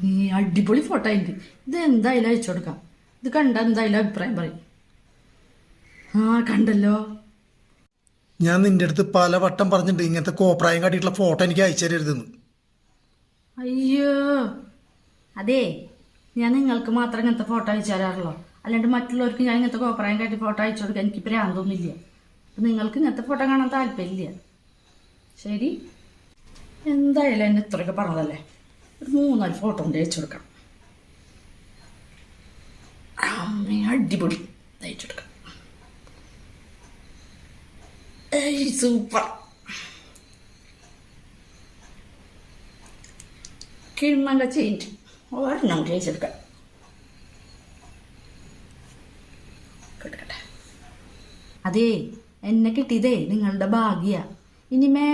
നീ അടിപൊളി ഫോട്ടോ ഉണ്ട്. ഇത് എന്തായാലും അയച്ചു കൊടുക്കാം. ഇത് കണ്ട എന്തായാലും അഭിപ്രായം പറയും. ആ കണ്ടല്ലോ. ഞാൻ നിന്റെ അടുത്ത് പലവട്ടം പറഞ്ഞിട്ടുണ്ട് ഇങ്ങനത്തെ കോപ്രായം കാട്ടിയിട്ടുള്ള ഫോട്ടോ എനിക്ക് അയച്ചു തരരുതെന്ന്. അയ്യോ, അതെ, ഞാൻ നിങ്ങൾക്ക് മാത്രം ഇങ്ങനത്തെ ഫോട്ടോ അയച്ചു തരാറുള്ളൂ. അല്ലാണ്ട് മറ്റുള്ളവർക്ക് ഞാൻ ഇങ്ങനത്തെ കോപ്രായം കാട്ടി ഫോട്ടോ അയച്ചു കൊടുക്കാൻ എനിക്ക് ഭ്രാന്തൊന്നുമില്ല. അപ്പം നിങ്ങൾക്ക് ഇങ്ങനത്തെ ഫോട്ടോ കാണാൻ താല്പര്യമില്ല. ശരി, എന്തായാലും എന്നെ ഇത്രയൊക്കെ പറഞ്ഞതല്ലേ, ഒരു 3-4 ഫോട്ടോ കൊണ്ട് അയച്ചു കൊടുക്കാം. അമ്മേ അടിപൊളി, അയച്ചു കൊടുക്കാം. ഏയ് സൂപ്പർ. കിണ്ണങ്ക ചേഞ്ച് ഒരെണ്ണം കൂടി അയച്ചെടുക്കാം. അതെ, എന്നെ കിട്ടിയതേ നിങ്ങളുടെ ഭാഗ്യ. ഇനി